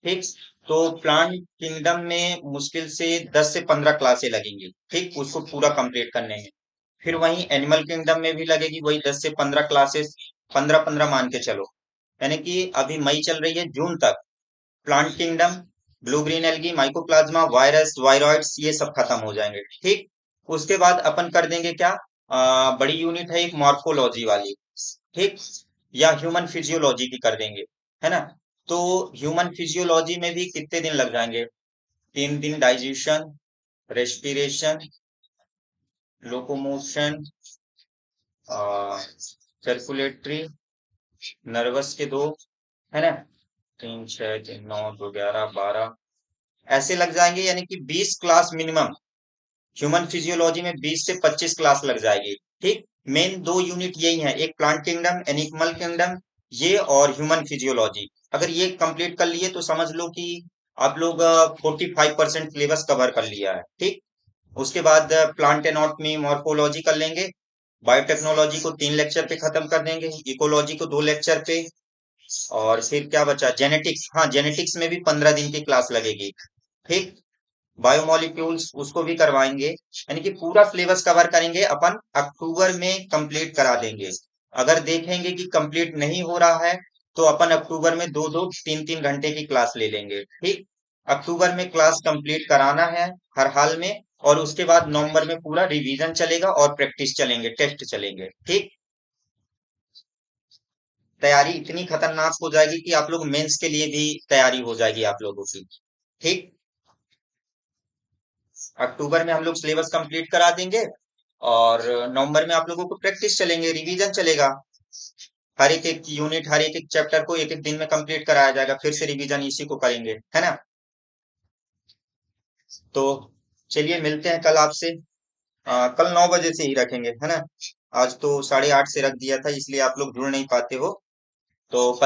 ठीक, तो प्लांट किंगडम में मुश्किल से 10 से 15 क्लासें लगेंगी, ठीक, उसको पूरा कंप्लीट करने में। फिर वहीं एनिमल किंगडम में भी लगेगी वही 10 से 15 क्लासेस, 15-15 मान के चलो, यानी कि अभी मई चल रही है, जून तक plant kingdom, blue green algae, mycoplasma, virus, viroids, ये सब खत्म हो जाएंगे। ठीक, उसके बाद अपन कर देंगे क्या, बड़ी यूनिट है एक मॉर्फोलॉजी वाली। ठीक, या ह्यूमन फिजियोलॉजी की कर देंगे, है ना? तो ह्यूमन फिजियोलॉजी में भी कितने दिन लग जाएंगे, 3 दिन digestion, respiration, locomotion, circulatory, nervous के 2, है ना, 3, 6, 3, 9, 2, 11, 12 ऐसे लग जाएंगे, यानी कि 20 क्लास मिनिमम। ह्यूमन फिजियोलॉजी में 20 से 25 क्लास लग जाएगी। ठीक, मेन 2 यूनिट यही है, एक प्लांट किंगडम, एनिमल किंगडम, ये और ह्यूमन फिजियोलॉजी। अगर ये कंप्लीट कर लिए तो समझ लो कि आप लोग 45% सिलेबस कवर कर लिया है। ठीक, उसके बाद प्लांट एनाटॉमी, मॉर्फोलॉजी कर लेंगे। बायोटेक्नोलॉजी को 3 लेक्चर पे खत्म कर देंगे, इकोलॉजी को 2 लेक्चर पे, और फिर क्या बचा, जेनेटिक्स। हाँ, जेनेटिक्स में भी 15 दिन की क्लास लगेगी। ठीक, बायोमोलिक्यूल्स उसको भी करवाएंगे, यानी कि पूरा सिलेबस कवर करेंगे अपन, अक्टूबर में कंप्लीट करा देंगे। अगर देखेंगे कि कंप्लीट नहीं हो रहा है तो अपन अक्टूबर में 2-2, 3-3 घंटे की क्लास ले लेंगे। ठीक, अक्टूबर में क्लास कंप्लीट कराना है हर हाल में, और उसके बाद नवंबर में पूरा रिवीजन चलेगा और प्रैक्टिस चलेंगे, टेस्ट चलेंगे। ठीक, तैयारी इतनी खतरनाक हो जाएगी कि आप लोग मेंस के लिए भी तैयारी हो जाएगी आप लोगों की। ठीक, अक्टूबर में हम लोग सिलेबस कंप्लीट करा देंगे, और नवंबर में आप लोगों को प्रैक्टिस चलेंगे, रिवीजन चलेगा। हर एक एक यूनिट, हर एक एक चैप्टर को एक एक दिन में कंप्लीट कराया जाएगा, फिर से रिवीजन इसी को करेंगे, है ना। तो चलिए, मिलते हैं कल आपसे। कल 9 बजे से ही रखेंगे, है ना। आज तो 8:30 से रख दिया था, इसलिए आप लोग जुड़ नहीं पाते हो। तो कल